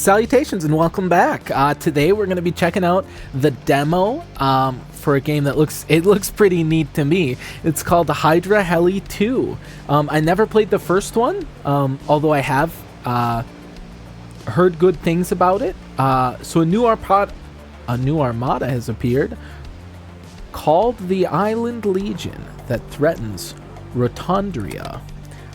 Salutations and welcome back. Today we're going to be checking out the demo for a game that looks pretty neat to me. It's called the Hydra Heli 2. I never played the first one, although I have heard good things about it. So a new armada has appeared called the Island Legion that threatens Rotundria.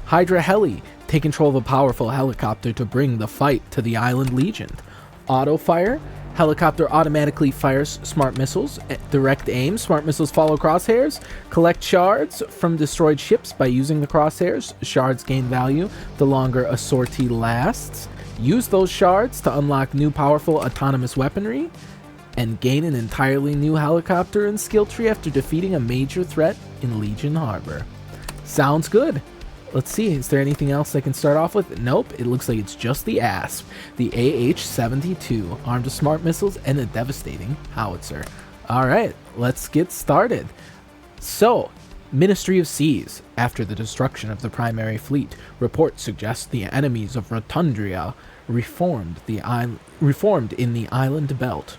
Hydra Heli take control of a powerful helicopter to bring the fight to the Island Legion. Auto fire. Helicopter automatically fires smart missiles. Direct aim. Smart missiles follow crosshairs. Collect shards from destroyed ships by using the crosshairs. Shards gain value the longer a sortie lasts. Use those shards to unlock new powerful autonomous weaponry. And gain an entirely new helicopter and skill tree after defeating a major threat in Legion Harbor. Sounds good. Let's see, is there anything else I can start off with? Nope, it looks like it's just the ASP, the AH-72, armed with smart missiles and a devastating howitzer. Alright, let's get started. So, Ministry of Seas. After the destruction of the primary fleet, reports suggest the enemies of Rotundria reformed in the island belt.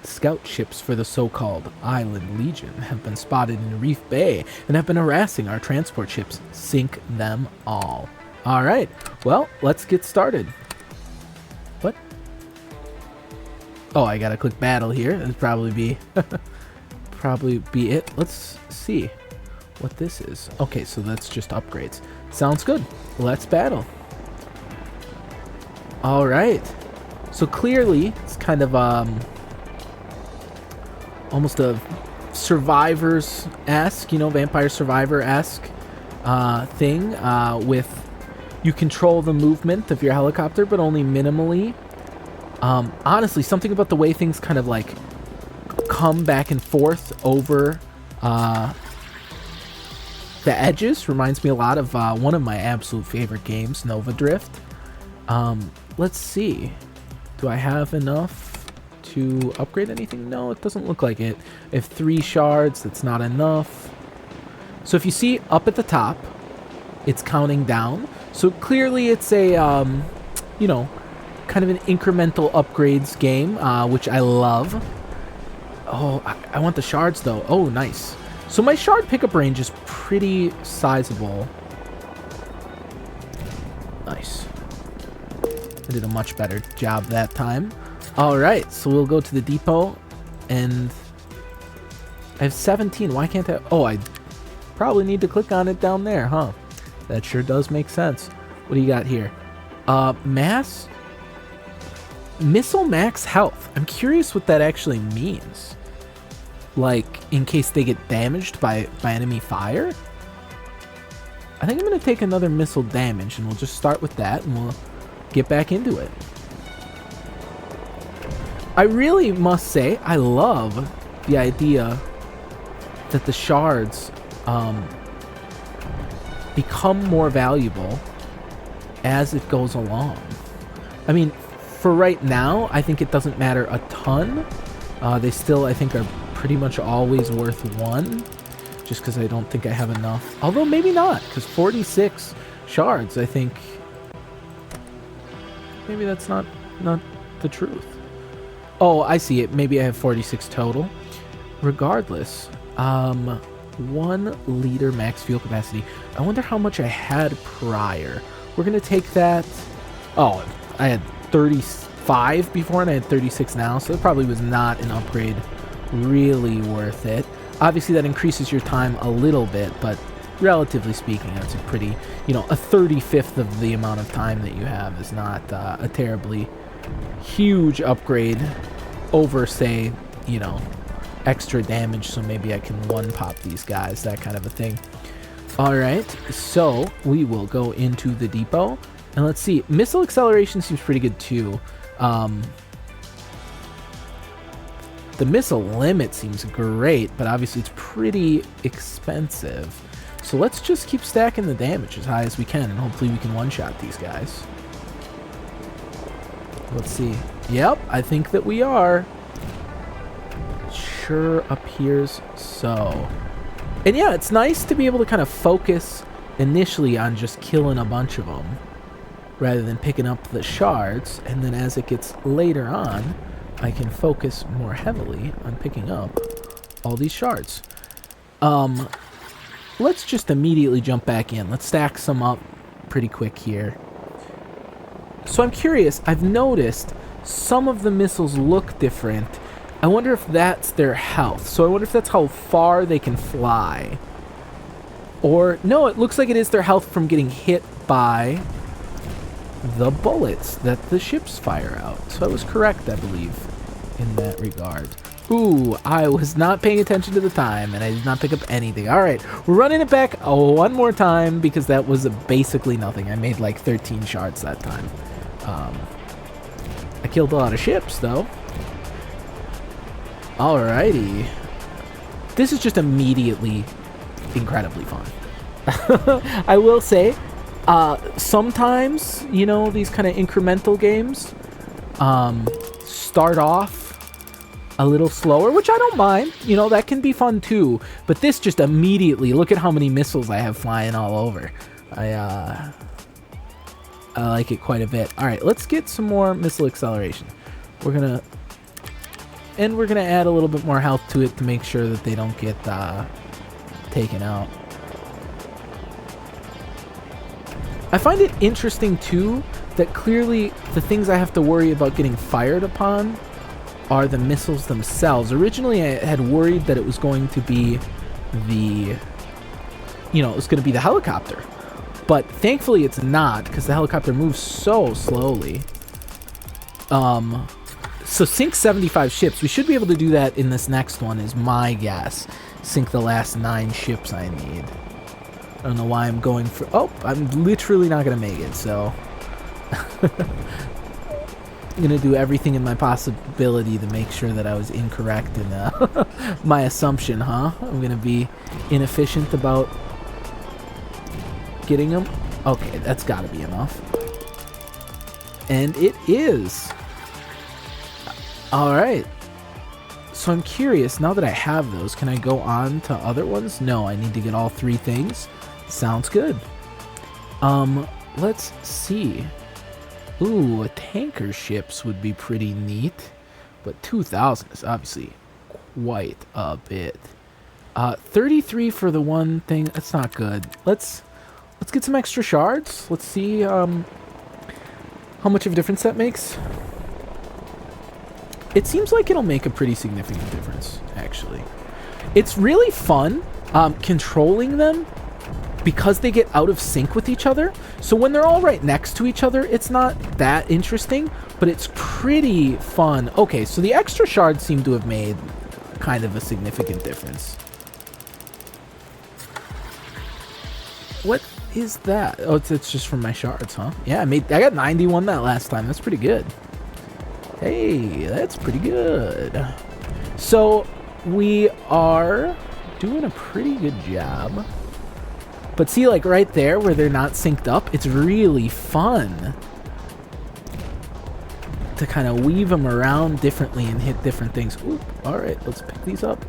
Scout ships for the so-called Island Legion have been spotted in Reef Bay and have been harassing our transport ships. Sink them all. Alright, well, let's get started. What? Oh, I gotta click battle here. That'd probably be it. Let's see what this is. Okay, so that's just upgrades. Sounds good. Let's battle. Alright. So clearly, it's kind of almost a Survivors-esque, Vampire Survivor-esque thing with you control the movement of your helicopter, but only minimally. Honestly, something about the way things kind of like come back and forth over the edges reminds me a lot of one of my absolute favorite games, Nova Drift. Let's see. Do I have enough to upgrade anything? No, it doesn't look like it. I have 3 shards. That's not enough. So if you see up at the top, it's counting down. So clearly it's a, kind of an incremental upgrades game, which I love. Oh, I want the shards though. Oh, nice. So my shard pickup range is pretty sizable. Nice. I did a much better job that time. Alright, so we'll go to the depot, and I have 17. Why can't I? Oh, I probably need to click on it down there, huh? That sure does make sense. What do you got here? Missile max health. I'm curious what that actually means. Like, in case they get damaged by enemy fire? I think I'm going to take another missile damage, and we'll just start with that, and we'll get back into it. I really must say, I love the idea that the shards become more valuable as it goes along. I mean, for right now, I think it doesn't matter a ton. They still, I think, are pretty much always worth 1, just because I don't think I have enough. Although, maybe not, because 46 shards, I think, maybe that's not the truth. Oh, I see it. Maybe I have 46 total. Regardless, 1 liter max fuel capacity. I wonder how much I had prior. We're going to take that. Oh, I had 35 before and I had 36 now, so it probably was not an upgrade really worth it. Obviously, that increases your time a little bit, but relatively speaking, that's a pretty, a 35th of the amount of time that you have is not a terribly huge upgrade over, say, extra damage, so maybe I can one-pop these guys, that kind of a thing. Alright, so we will go into the depot, and let's see, missile acceleration seems pretty good too. The missile limit seems great, but obviously it's pretty expensive. So let's just keep stacking the damage as high as we can, and hopefully we can one-shot these guys. Let's see. Yep, I think that we are. Sure appears so. And yeah, it's nice to be able to kind of focus initially on just killing a bunch of them. rather than picking up the shards, and then as it gets later on, I can focus more heavily on picking up all these shards. Let's just immediately jump back in. Let's stack some up pretty quick here. So I'm curious, I've noticed some of the missiles look different. I wonder if that's their health. So I wonder if that's how far they can fly. Or, no, it looks like it is their health from getting hit by the bullets that the ships fire out. So I was correct, I believe, in that regard. Ooh, I was not paying attention to the time, and I did not pick up anything. All right, we're running it back one more time because that was basically nothing. I made like 13 shards that time. I killed a lot of ships, though. Alrighty. This is just immediately incredibly fun. I will say, sometimes, you know, these kind of incremental games start off a little slower, which I don't mind. You know, that can be fun too. But this just immediately, look at how many missiles I have flying all over. I like it quite a bit. All right, let's get some more missile acceleration. We're gonna add a little bit more health to it to make sure that they don't get taken out. I find it interesting too that clearly the things I have to worry about getting fired upon are the missiles themselves. Originally I had worried that it was going to be the helicopter. But thankfully it's not, because the helicopter moves so slowly. So sink 75 ships. We should be able to do that in this next one, is my guess. Sink the last 9 ships I need. I don't know why I'm going for... Oh, I'm literally not going to make it, so... I'm going to do everything in my possibility to make sure that I was incorrect in my assumption, huh? I'm going to be inefficient about getting them. Okay, that's got to be enough. And it is. All right. So I'm curious, now that I have those, can I go on to other ones? No, I need to get all 3 things. Sounds good. Let's see. Ooh, tanker ships would be pretty neat, but 2,000 is obviously quite a bit. 33 for the one thing. That's not good. Let's get some extra shards. Let's see how much of a difference that makes. It seems like it'll make a pretty significant difference, actually. It's really fun controlling them because they get out of sync with each other. So when they're all right next to each other, it's not that interesting, but it's pretty fun. Okay, so the extra shards seem to have made kind of a significant difference. What is that? Oh, it's just from my shards, huh? Yeah, I got 91 that last time. That's pretty good. Hey, that's pretty good. So we are doing a pretty good job. But see, like right there where they're not synced up, it's really fun to kind of weave them around differently and hit different things. Oop, all right, let's pick these up.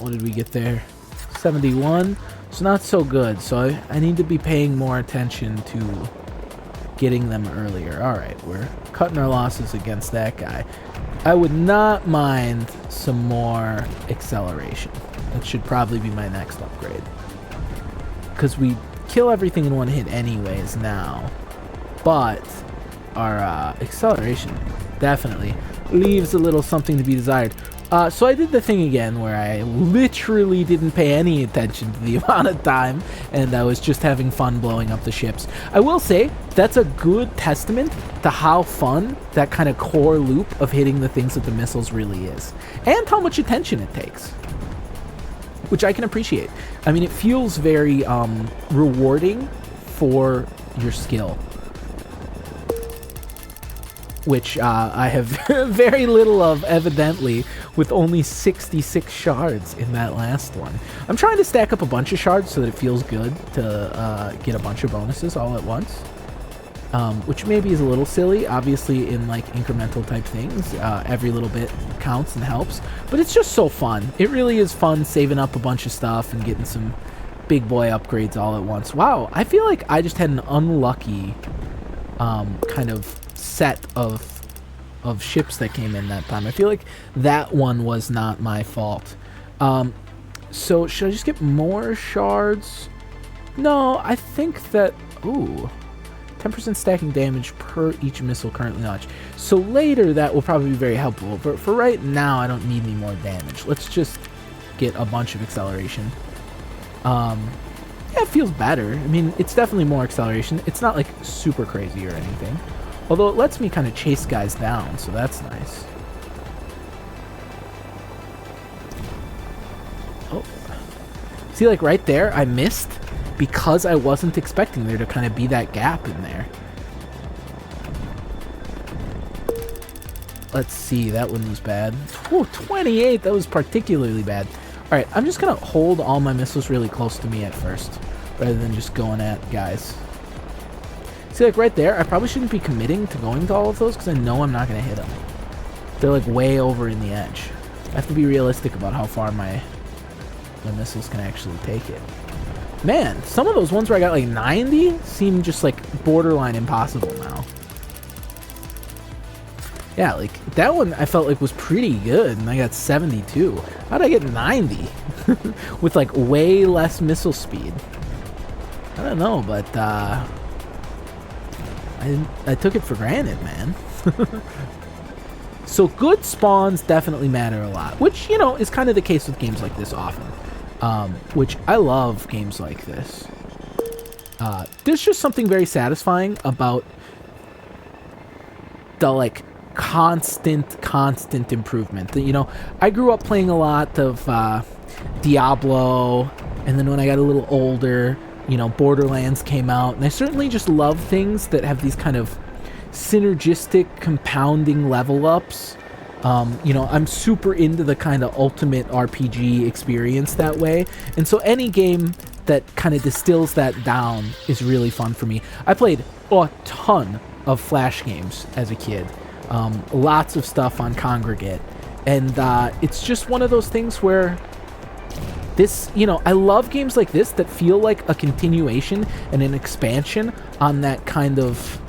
What did we get there? 71. It's not so good, so I need to be paying more attention to getting them earlier. All right, we're cutting our losses against that guy. I would not mind some more acceleration. That should probably be my next upgrade, because we kill everything in one hit anyways now, but our acceleration definitely leaves a little something to be desired. So I did the thing again where I literally didn't pay any attention to the amount of time, and I was just having fun blowing up the ships. I will say that's a good testament to how fun that kind of core loop of hitting the things with the missiles really is, and how much attention it takes, which I can appreciate. I mean, it feels very rewarding for your skill, which I have very little of, evidently, with only 66 shards in that last one. I'm trying to stack up a bunch of shards so that it feels good to get a bunch of bonuses all at once, which maybe is a little silly. Obviously, in like incremental type things, every little bit counts and helps, but it's just so fun. It really is fun saving up a bunch of stuff and getting some big boy upgrades all at once. Wow, I feel like I just had an unlucky kind of set of ships that came in that time. I feel like that one was not my fault. So should I just get more shards? No, I think that... Ooh. 10% stacking damage per each missile currently launched. So later that will probably be very helpful. But for right now, I don't need any more damage. Let's just get a bunch of acceleration. Yeah, it feels better. I mean, it's definitely more acceleration. It's not like super crazy or anything. Although it lets me kind of chase guys down, so that's nice. Oh. See, like right there, I missed because I wasn't expecting there to kind of be that gap in there. Let's see, that one was bad. Ooh, 28, that was particularly bad. All right, I'm just gonna hold all my missiles really close to me at first, rather than just going at guys. See, like right there, I probably shouldn't be committing to going to all of those because I know I'm not gonna hit them. They're like way over in the edge. I have to be realistic about how far my missiles can actually take it. Man, some of those ones where I got like 90 seem just like borderline impossible now. Yeah, like that one I felt like was pretty good and I got 72. How'd I get 90? With like way less missile speed. I don't know, but I took it for granted, man. So good spawns definitely matter a lot, which, you know, is kind of the case with games like this often. Which I love games like this. There's just something very satisfying about the like constant improvement. You know, I grew up playing a lot of Diablo, and then when I got a little older, you know, Borderlands came out, and I certainly just love things that have these kind of synergistic compounding level ups. You know, I'm super into the kind of ultimate RPG experience that way. And so any game that kind of distills that down is really fun for me. I played a ton of Flash games as a kid. Lots of stuff on Congregate. And it's just one of those things where this, you know, I love games like this that feel like a continuation and an expansion on that kind of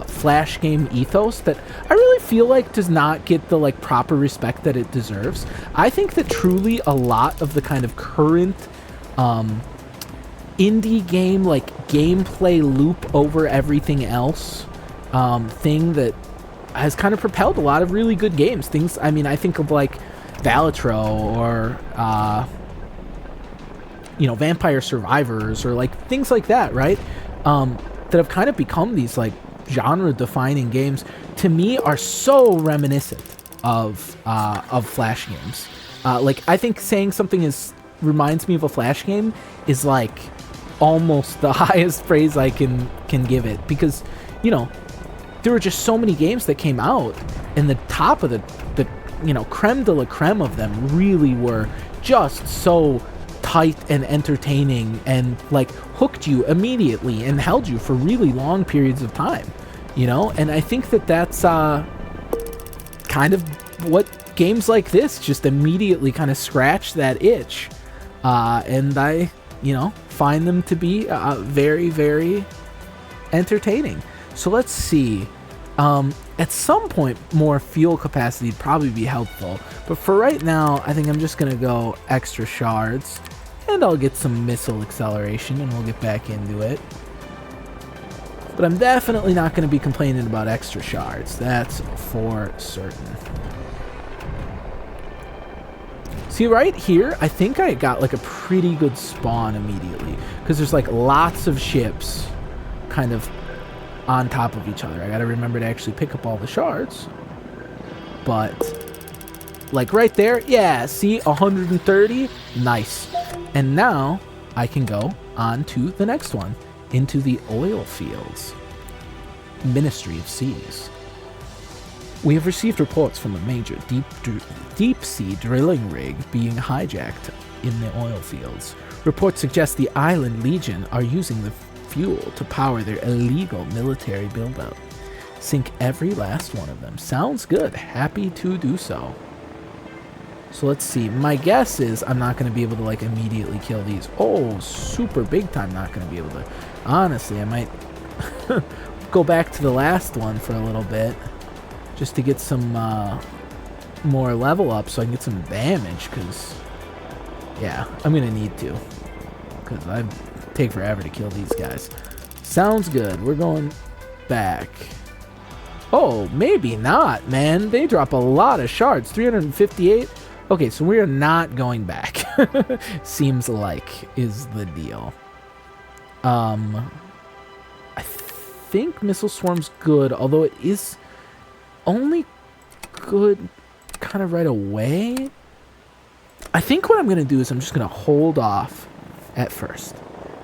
Flash game ethos that I really feel like does not get the like proper respect that it deserves. I think that truly a lot of the kind of current indie game like gameplay loop over everything else thing that has kind of propelled a lot of really good games. Things, I mean, I think of like Valitro or you know, Vampire Survivors or like things like that, right? That have kind of become these like genre-defining games, to me are so reminiscent of Flash games. Like I think saying something reminds me of a Flash game is like almost the highest praise I can give it, because, you know, there were just so many games that came out, and the top of the you know, creme de la creme of them really were just so tight and entertaining and like hooked you immediately and held you for really long periods of time, you know. And I think that that's kind of what games like this just immediately kind of scratch that itch, and I, you know, find them to be very, very entertaining. So let's see, at some point more fuel capacity would probably be helpful, but for right now I think I'm just gonna go extra shards, and I'll get some missile acceleration and we'll get back into it. But I'm definitely not going to be complaining about extra shards, that's for certain. See, right here, I think I got like a pretty good spawn immediately, because there's like lots of ships kind of on top of each other. I got to remember to actually pick up all the shards. But like right there, yeah, see, 130, nice. And now I can go on to the next one, into the oil fields. Ministry of Seas. We have received reports from a major deep sea drilling rig being hijacked in the oil fields. Reports suggest the Island Legion are using the fuel to power their illegal military buildup. Sink every last one of them. Sounds good. Happy to do so. So let's see. My guess is I'm not going to be able to like immediately kill these. Oh, super big time not going to be able to. Honestly, I might go back to the last one for a little bit just to get some more level up so I can get some damage, because yeah, I'm going to need to, because I take forever to kill these guys. Sounds good. We're going back. Oh, maybe not, man. They drop a lot of shards. 358. Okay, so we are not going back. Seems like is the deal. I think Missile Swarm's good, although it is only good kind of right away. I think what I'm going to do is I'm just going to hold off at first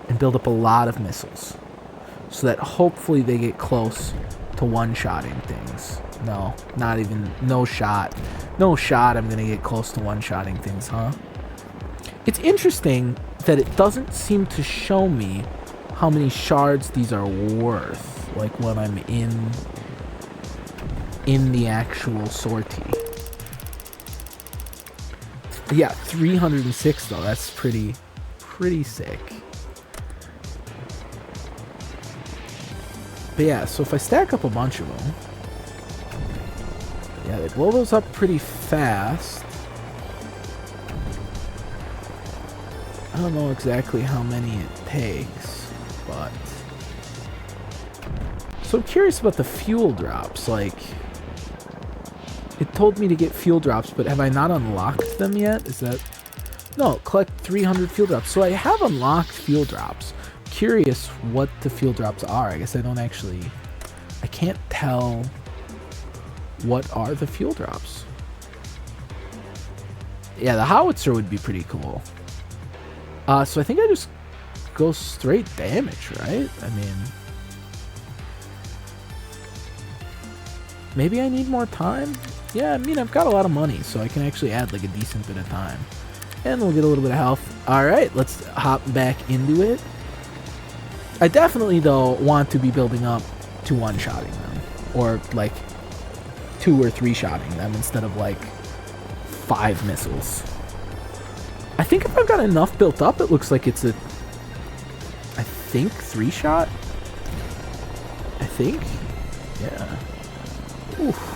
and build up a lot of missiles so that hopefully they get close to one-shotting things. No, not even, no shot. No shot I'm gonna get close to one-shotting things, huh? It's interesting that it doesn't seem to show me how many shards these are worth, like when I'm in the actual sortie. Yeah, 306 though, that's pretty sick. But yeah, so if I stack up a bunch of them, yeah, they blow those up pretty fast. I don't know exactly how many it takes, but... So I'm curious about the fuel drops, like... It told me to get fuel drops, but have I not unlocked them yet? Is that... No, collect 300 fuel drops. So I have unlocked fuel drops. Curious what the fuel drops are. I guess I don't actually... I can't tell what are the fuel drops. Yeah, the howitzer would be pretty cool. So I think I just go straight damage, right? I mean... Maybe I need more time? Yeah, I mean, I've got a lot of money, so I can actually add like a decent bit of time. And we'll get a little bit of health. Alright, let's hop back into it. I definitely, though, want to be building up to one-shotting them. Or, like, 2 or 3-shotting them instead of, like, 5 missiles. I think if I've got enough built up, it looks like it's a... I think 3-shot? I think? Yeah. Oof.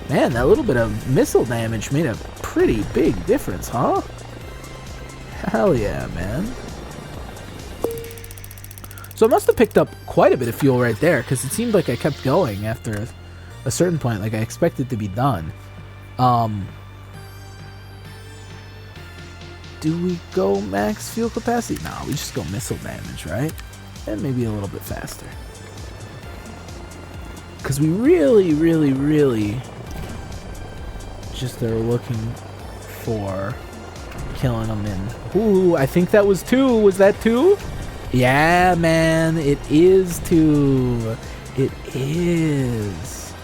Man, that little bit of missile damage made a pretty big difference, huh? Hell yeah, man. So I must have picked up quite a bit of fuel right there, because it seemed like I kept going after a certain point, like I expected to be done. Do we go max fuel capacity? No, we just go missile damage, right? And maybe a little bit faster. Because we really just are looking for killing them in... Ooh, I think that was 2. Was that 2? Yeah, man, it is 2. It is.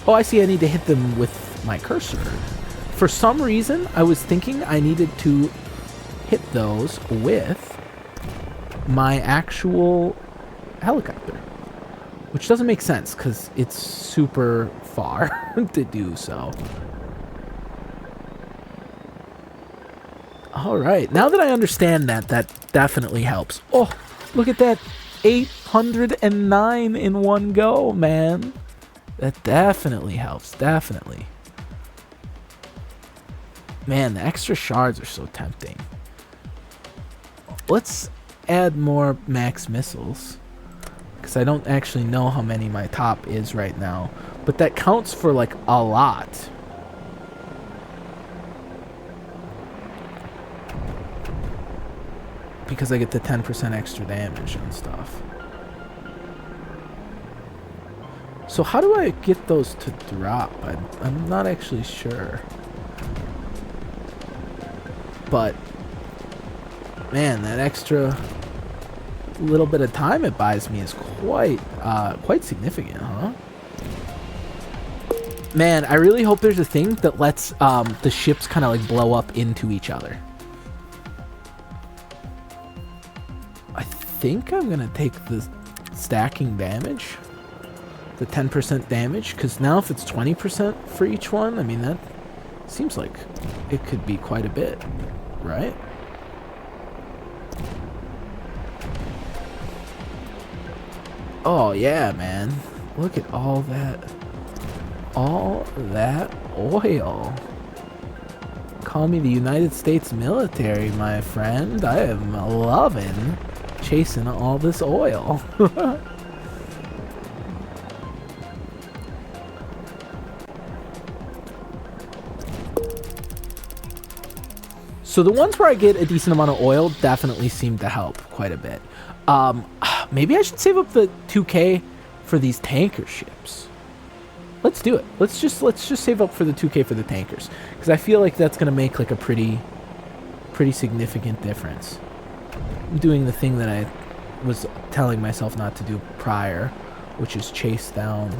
Oh, I see. I need to hit them with my cursor. For some reason, I was thinking I needed to hit those with my actual helicopter, which doesn't make sense because it's super far to do so. All right, now that I understand that, that definitely helps. Oh, look at that. 809 in one go, man. That definitely helps, definitely. Man, the extra shards are so tempting. Let's add more max missiles, because I don't actually know how many my top is right now, but that counts for like a lot. Because I get the 10% extra damage and stuff. So how do I get those to drop? I'm not actually sure. But, man, that extra little bit of time it buys me is quite significant, huh? Man, I really hope there's a thing that lets the ships kind of like blow up into each other. I think I'm gonna take the stacking damage, the 10% damage, because now if it's 20% for each one, I mean Seems like it could be quite a bit, right? Oh yeah, man. Look at all that oil. Call me the United States military, my friend. I am loving chasing all this oil. So the ones where I get a decent amount of oil definitely seem to help quite a bit. Maybe I should save up the 2K for these tanker ships. Let's do it. Let's just save up for the 2K for the tankers, because I feel like that's gonna make like a pretty significant difference. I'm doing the thing that I was telling myself not to do prior, which is chase down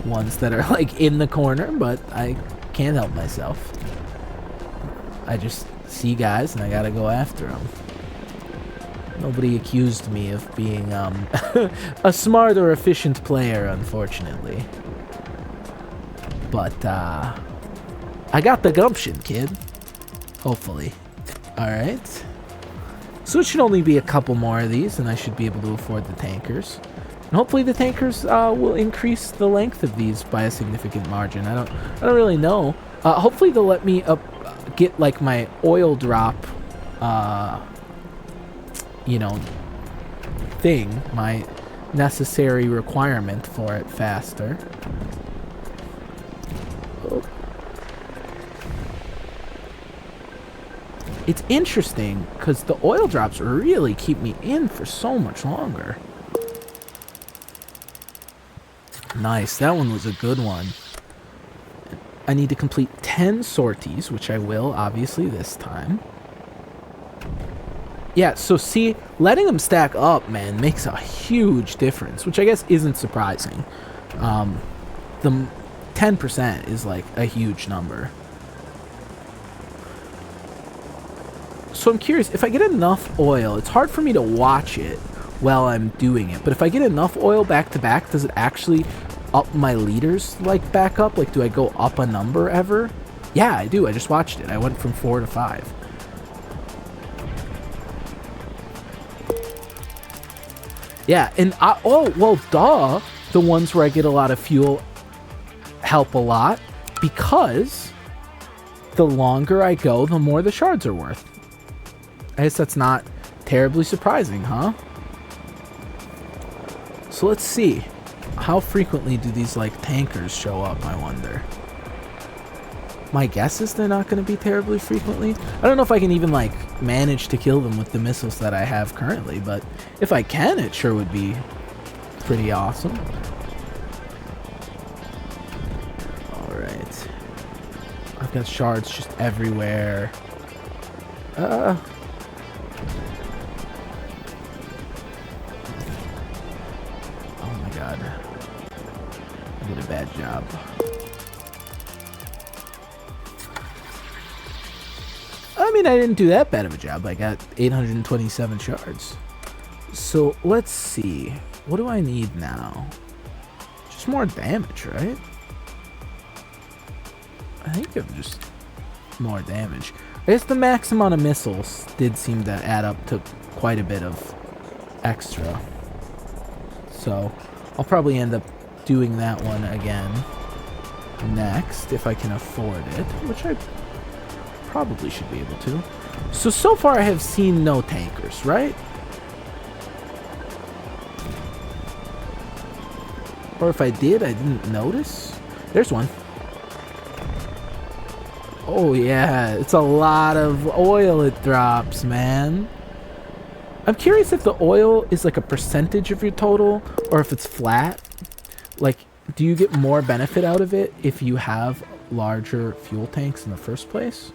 ones that are like in the corner, but I can't help myself. I just see guys and I gotta go after them. Nobody accused me of being a smart or efficient player, unfortunately. But I got the gumption, kid. Hopefully. Alright. So it should only be a couple more of these and I should be able to afford the tankers. And hopefully the tankers will increase the length of these by a significant margin. I don't really know. Hopefully they'll let me get like my oil drop you know, thing, my necessary requirement for it faster. Oh. It's interesting because the oil drops really keep me in for so much longer. Nice, that one was a good one. I need to complete 10 sorties, which I will, obviously, this time. Yeah, so see, letting them stack up, man, makes a huge difference, which I guess isn't surprising. The 10% is, like, a huge number. So I'm curious, if I get enough oil, it's hard for me to watch it while I'm doing it, but if I get enough oil back to back, does it actually up my liters, like, back up? Like, do I go up a number ever? Yeah, I do. I just watched it. I went from 4 to 5. Yeah, and oh, well, duh. The ones where I get a lot of fuel help a lot, because the longer I go, the more the shards are worth. I guess that's not terribly surprising, huh? So let's see. How frequently do these, like, tankers show up, I wonder? My guess is they're not going to be terribly frequently. I don't know if I can even, like, manage to kill them with the missiles that I have currently, but if I can, it sure would be pretty awesome. Alright. I've got shards just everywhere. Oh my god. I did a bad job. I mean, I didn't do that bad of a job. I got 827 shards. So, let's see. What do I need now? Just more damage, right? I think I'm just more damage. I guess the max amount of missiles did seem to add up to quite a bit of extra. So, I'll probably end up doing that one again next if I can afford it, which I probably should be able to. So far I have seen no tankers, right? Or if I did, I didn't notice. There's one. Oh yeah, it's a lot of oil it drops, man. I'm curious if the oil is like a percentage of your total or if it's flat. Like, do you get more benefit out of it if you have larger fuel tanks in the first place?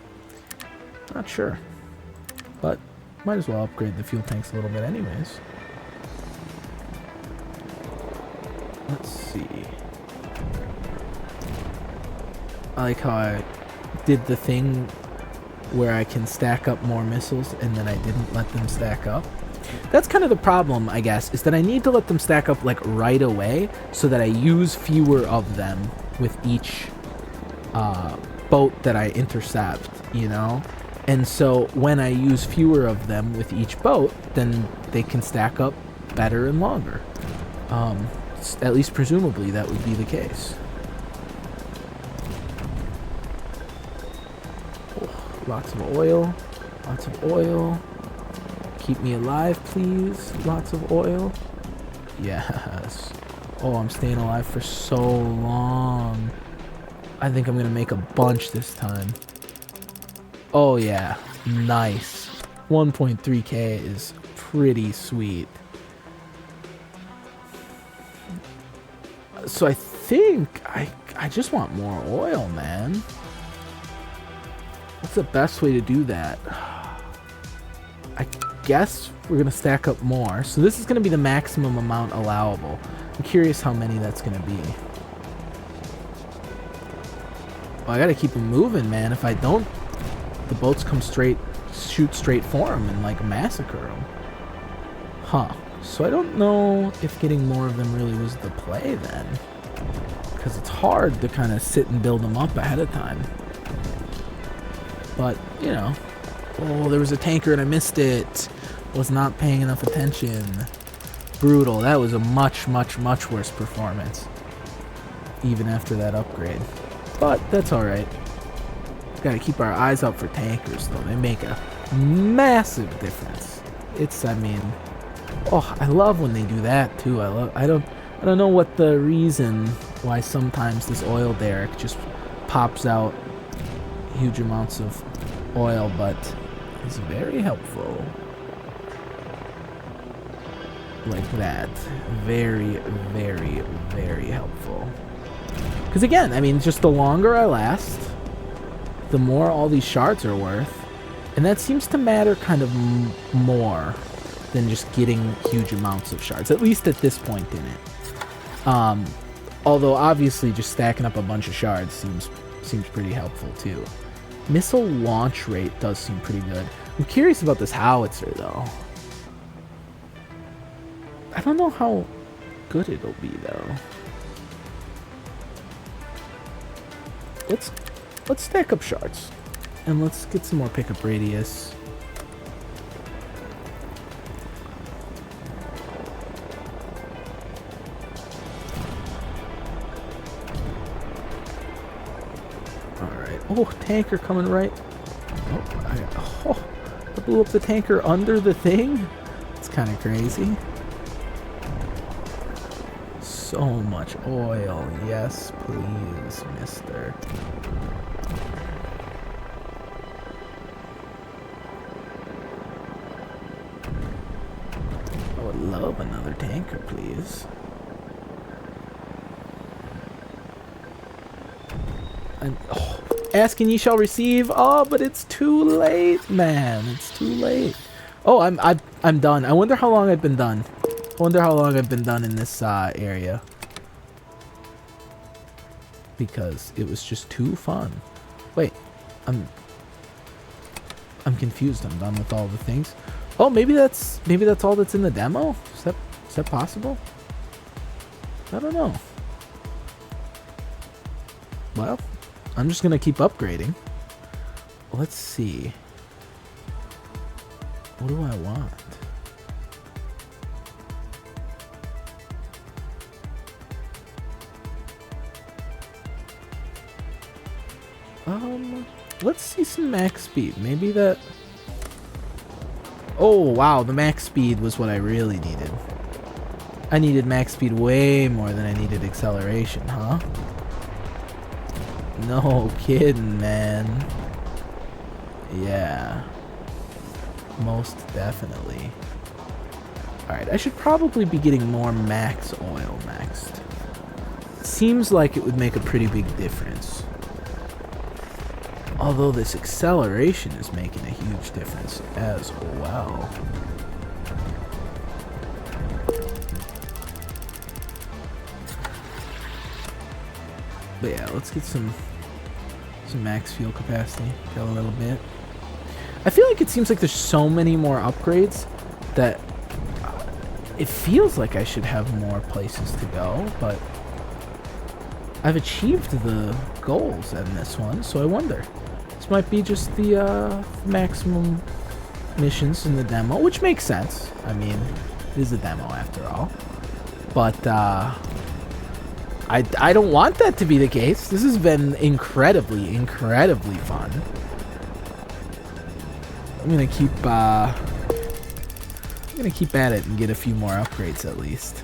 Not sure, but might as well upgrade the fuel tanks a little bit anyways. Let's see. I like how I did the thing where I can stack up more missiles and then I didn't let them stack up. That's kind of the problem, I guess, is that I need to let them stack up like right away so that I use fewer of them with each boat that I intercept, you know? And so when I use fewer of them with each boat, then they can stack up better and longer. At least presumably that would be the case. Oh, lots of oil. Lots of oil. Keep me alive, please. Lots of oil. Yes. Oh, I'm staying alive for so long. I think I'm going to make a bunch this time. Oh, yeah. Nice. 1.3k is pretty sweet. So I think I just want more oil, man. What's the best way to do that? I guess we're going to stack up more. So this is going to be the maximum amount allowable. I'm curious how many that's going to be. Well, I got to keep them moving, man. If I don't, the boats come straight, shoot straight for them and like massacre them. Huh. So I don't know if getting more of them really was the play then. Because it's hard to kind of sit and build them up ahead of time. But, you know. Oh, there was a tanker and I missed it. Was not paying enough attention. Brutal. That was a much, much, much worse performance. Even after that upgrade. But that's alright. Gotta keep our eyes out for tankers though. They make a massive difference. It's, I mean... Oh, I love when they do that too. I don't know what the reason why sometimes this oil derrick just pops out huge amounts of oil, but it's very helpful. Like that. Very, very, very helpful. Because again, I mean, just the longer I last, the more all these shards are worth. And that seems to matter kind of more than just getting huge amounts of shards, at least at this point in it. Although obviously just stacking up a bunch of shards seems pretty helpful too. Missile launch rate does seem pretty good. I'm curious about this howitzer though. I don't know how good it'll be though. Let's stack up shards and let's get some more pickup radius. Oh, tanker coming right. Oh, I blew up the tanker under the thing? It's kind of crazy. So much oil. Yes, please, mister. I would love another tanker, please. Ask and ye shall receive. Oh, but it's too late, man. It's too late. Oh, I'm done. I wonder how long I've been done. I wonder how long I've been done in this area. Because it was just too fun. Wait, I'm confused. I'm done with all the things. Oh, maybe that's all that's in the demo. Is that possible? I don't know. Well, I'm just gonna keep upgrading. Let's see. What do I want? Let's see some max speed. Maybe that... Oh, wow. The max speed was what I really needed. I needed max speed way more than I needed acceleration, huh? No kidding, man. Yeah. Most definitely. Alright, I should probably be getting more max oil next. Seems like it would make a pretty big difference. Although this acceleration is making a huge difference as well. But yeah, let's get some max fuel capacity. Kill a little bit. I feel like it seems like there's so many more upgrades that it feels like I should have more places to go, but I've achieved the goals in this one, so I wonder. This might be just the maximum missions in the demo, which makes sense. I mean, it is a demo after all. But I don't want that to be the case. This has been incredibly, incredibly fun. I'm gonna keep at it and get a few more upgrades at least.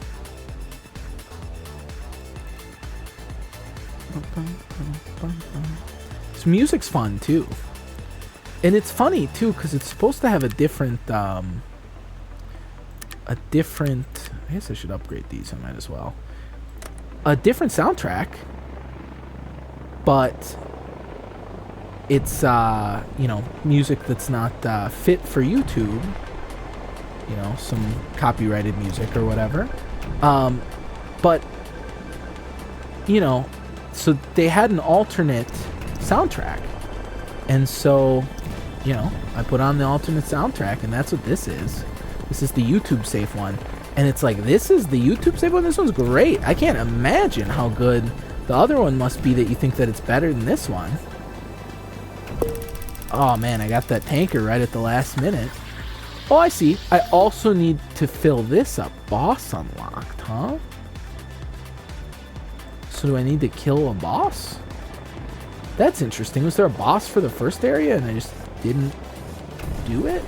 This music's fun too, and it's funny too because it's supposed to have a different. I guess I should upgrade these. I might as well. A different soundtrack, but it's you know, music that's not fit for YouTube. You know, some copyrighted music or whatever. But you know, so they had an alternate soundtrack, and so you know, I put on the alternate soundtrack, and that's what this is. This is the YouTube safe one. And it's like, this is the YouTube safe one? This one's great. I can't imagine how good the other one must be that you think that it's better than this one. Oh man, I got that tanker right at the last minute. Oh, I see. I also need to fill this up. Boss unlocked, huh? So do I need to kill a boss? That's interesting. Was there a boss for the first area and I just didn't do it?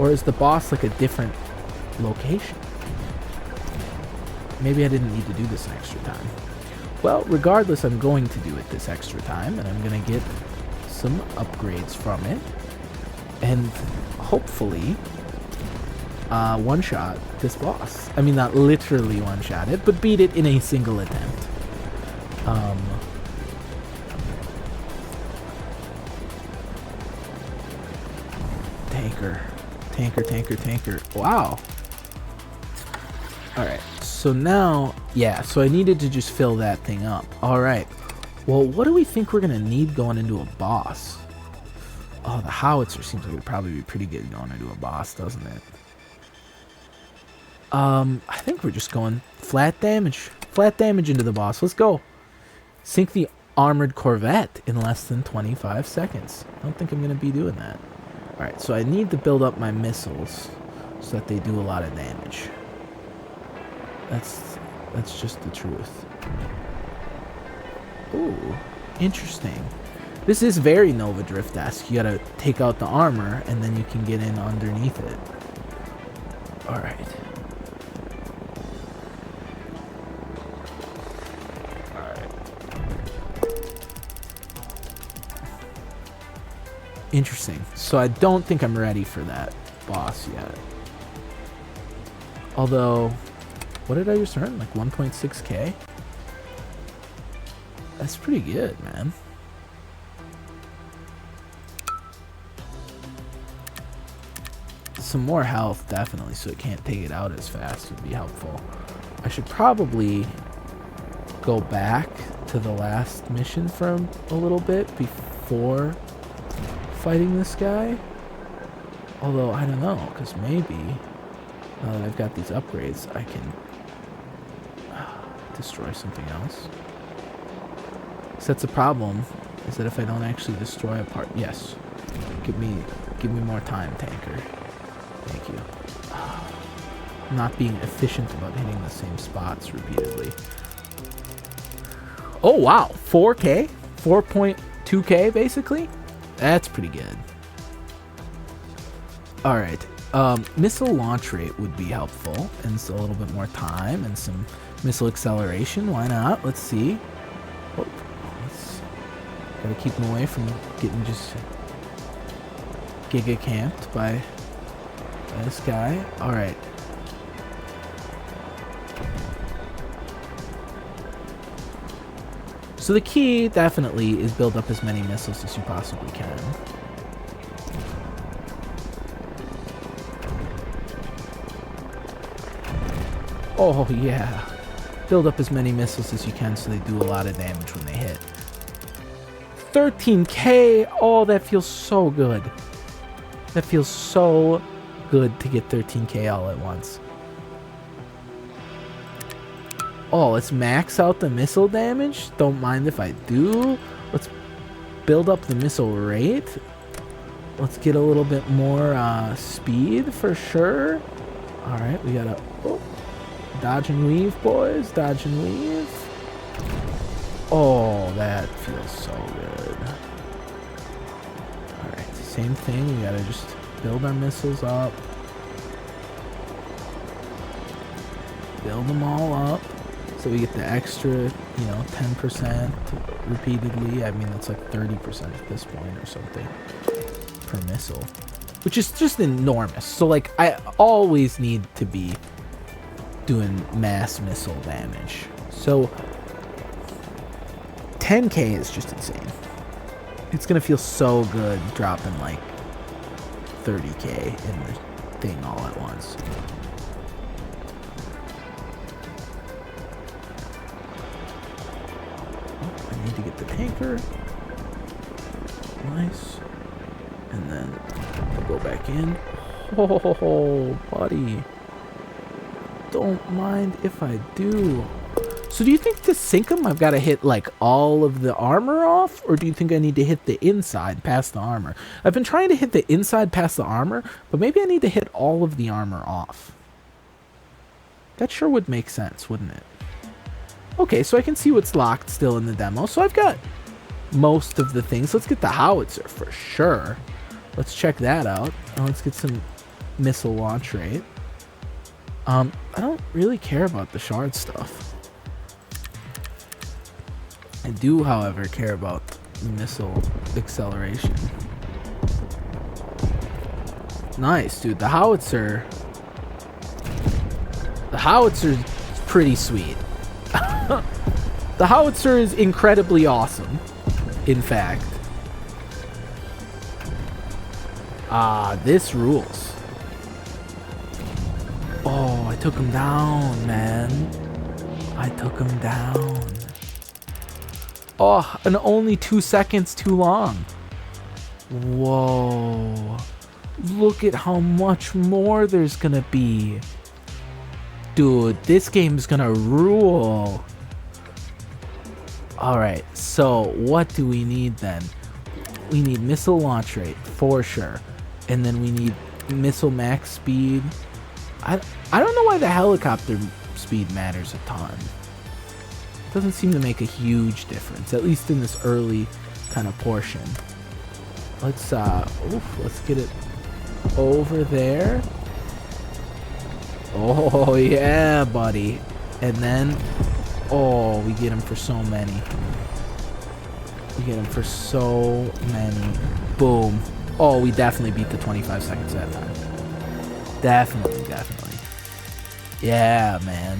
Or is the boss like a different location? Maybe I didn't need to do this an extra time. Well, regardless, I'm going to do it this extra time, and I'm going to get some upgrades from it, and hopefully one-shot this boss. I mean, not literally one-shot it, but beat it in a single attempt. Tanker. Wow. Alright, so now, yeah, so I needed to just fill that thing up. Alright, well, what do we think we're going to need going into a boss? Oh, the howitzer seems like it would probably be pretty good going into a boss, doesn't it? I think we're just going flat damage into the boss. Let's go. Sink the armored corvette in less than 25 seconds. I don't think I'm going to be doing that. Alright, so I need to build up my missiles so that they do a lot of damage. That's just the truth. Ooh, interesting. This is very Nova Drift-esque. You gotta take out the armor and then you can get in underneath it. Alright. Interesting. So I don't think I'm ready for that boss yet. Although, what did I just earn? Like 1.6k? That's pretty good, man. Some more health, definitely, so it can't take it out as fast would be helpful. I should probably go back to the last mission for a little bit before fighting this guy. Although, I don't know, because maybe now that I've got these upgrades, I can destroy something else. So that's a problem, is that if I don't actually destroy a part... Yes. Give me more time, tanker. Thank you. I'm not being efficient about hitting the same spots repeatedly. Oh, wow. 4K? 4.2K, basically? That's pretty good. Alright. Missile launch rate would be helpful, and so a little bit more time, and some missile acceleration. Why not? Let's see. Oh, gotta keep them away from getting just giga camped by this guy. Alright. So the key, definitely, is build up as many missiles as you possibly can. Oh, yeah. Build up as many missiles as you can so they do a lot of damage when they hit. 13k! Oh, that feels so good. That feels so good to get 13k all at once. Oh, let's max out the missile damage. Don't mind if I do. Let's build up the missile rate. Let's get a little bit more speed for sure. All right, we gotta dodge and weave, boys. Dodge and weave. Oh, that feels so good. All right, same thing. We gotta just build our missiles up. Build them all up. So we get the extra, 10% repeatedly. I mean, that's like 30% at this point or something per missile, which is just enormous. So like, I always need to be doing mass missile damage. So 10k is just insane. It's gonna feel so good dropping like 30k in the thing all at once. I need to get the tanker. Nice. And then we'll go back in. Oh, buddy. Don't mind if I do. So do you think to sink them, I've got to hit like all of the armor off? Or do you think I need to hit the inside past the armor? I've been trying to hit the inside past the armor, but maybe I need to hit all of the armor off. That sure would make sense, wouldn't it? Okay, so I can see what's locked still in the demo. So I've got most of the things. Let's get the howitzer for sure. Let's check that out. Let's get some missile launch rate. I don't really care about the shard stuff. I do, however, care about the missile acceleration. Nice, dude. The howitzer is pretty sweet. The howitzer is incredibly awesome, in fact. This rules. Oh, I took him down, man. I took him down. Oh, and only 2 seconds too long. Whoa. Look at how much more there's gonna be. Dude, this game's gonna rule. Alright, so what do we need then? We need missile launch rate, for sure. And then we need missile max speed. I don't know why the helicopter speed matters a ton. Doesn't seem to make a huge difference, at least in this early kind of portion. Let's get it over there. Oh yeah, buddy. And then, oh, we get him for so many. We get him for so many. Boom. Oh, we definitely beat the 25 seconds that time. Definitely. Yeah, man.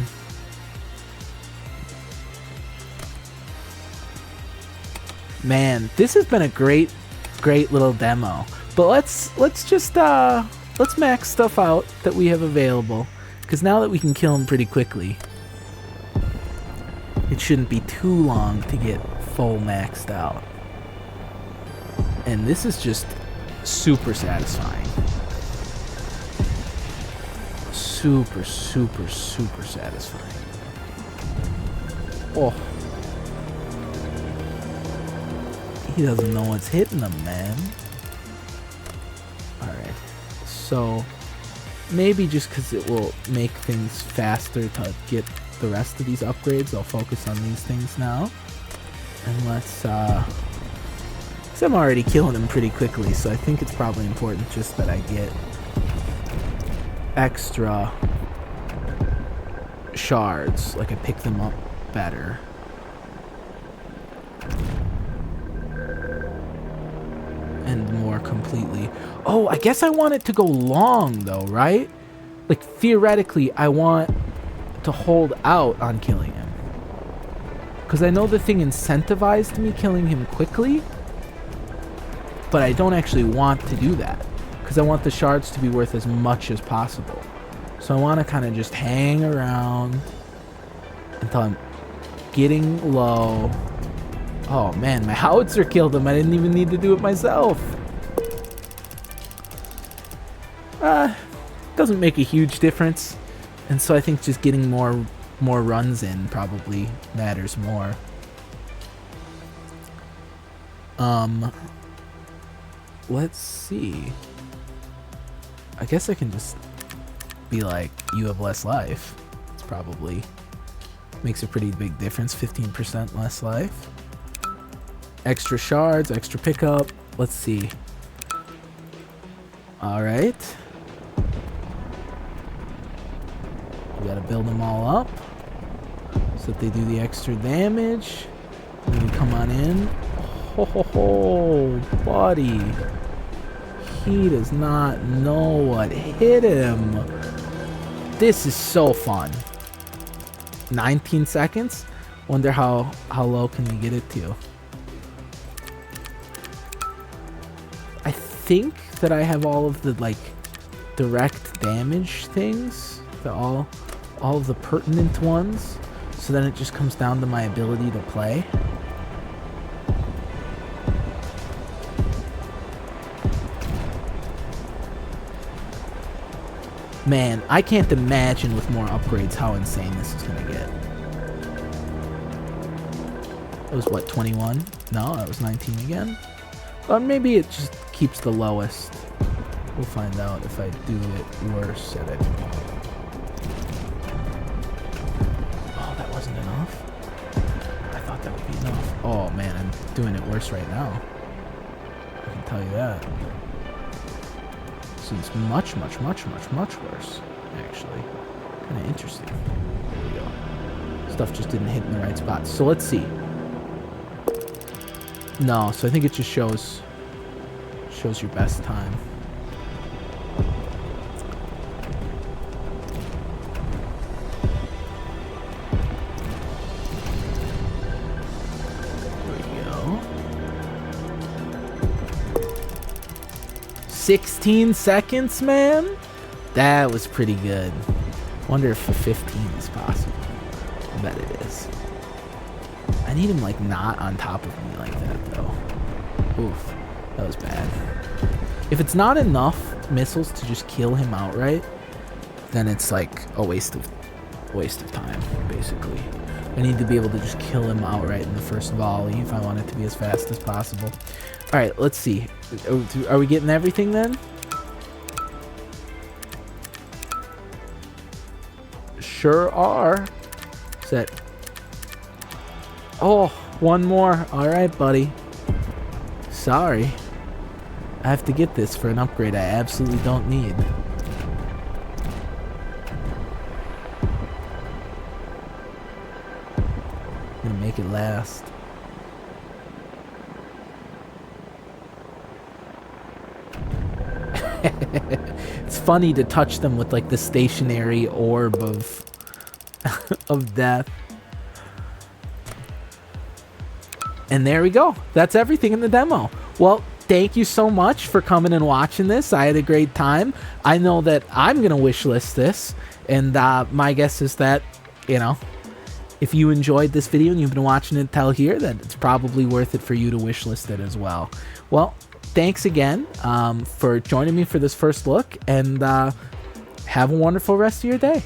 Man, this has been a great little demo. But let's just let's max stuff out that we have available, because now that we can kill them pretty quickly, it shouldn't be too long to get full maxed out. And this is just super satisfying. Super satisfying. Oh. He doesn't know what's hitting him, man. Alright. So, maybe just because it will make things faster to get the rest of these upgrades, I'll focus on these things now. And let's, because I'm already killing him pretty quickly, so I think it's probably important just that I get extra shards, like I pick them up better. And more completely. Oh, I guess I want it to go long though, right? Like theoretically, I want to hold out on killing him. Because I know the thing incentivized me killing him quickly, but I don't actually want to do that. Because I want the shards to be worth as much as possible. So I want to kind of just hang around until I'm getting low. Oh man, my howitzer killed him. I didn't even need to do it myself. Doesn't make a huge difference. And so I think just getting more more runs in probably matters more. Let's see. I guess I can just be like, you have less life. It's probably makes a pretty big difference. 15% less life. Extra shards, extra pickup. Let's see. All right. We gotta build them all up so that they do the extra damage. Then we come on in. Ho ho ho, buddy. He does not know what hit him. This is so fun. 19 seconds? Wonder how low can we get it to? I think that I have all of the like direct damage things, all of the pertinent ones, so then it just comes down to my ability to play. Man, I can't imagine with more upgrades how insane this is gonna get. It was what, 21? No, that was 19 again. Or maybe it just keeps the lowest. We'll find out if I do it worse at it. Oh, that wasn't enough? I thought that would be enough. Oh man, I'm doing it worse right now. I can tell you that. It's much worse, actually. Kind of interesting. There we go. Stuff just didn't hit in the right spots. So let's see. No, so I think it just shows your best time. There we go. 16 seconds, man? That was pretty good. Wonder if 15 is possible. I bet it is. I need him, like, not on top of me like that, though. Oof. That was bad. If it's not enough missiles to just kill him outright, then it's, like, a waste of time, basically. I need to be able to just kill him outright in the first volley if I want it to be as fast as possible. Alright, let's see. Are we getting everything then? Sure are. Set. Oh, one more. Alright, buddy. Sorry. I have to get this for an upgrade I absolutely don't need. I'm gonna make it last. It's funny to touch them with like the stationary orb of of death. And there we go. That's everything in the demo. Well, thank you so much for coming and watching this. I had a great time. I know that I'm going to wishlist this. And my guess is that, you know, if you enjoyed this video and you've been watching it till here, that it's probably worth it for you to wishlist it as well. Well, thanks again for joining me for this first look. And have a wonderful rest of your day.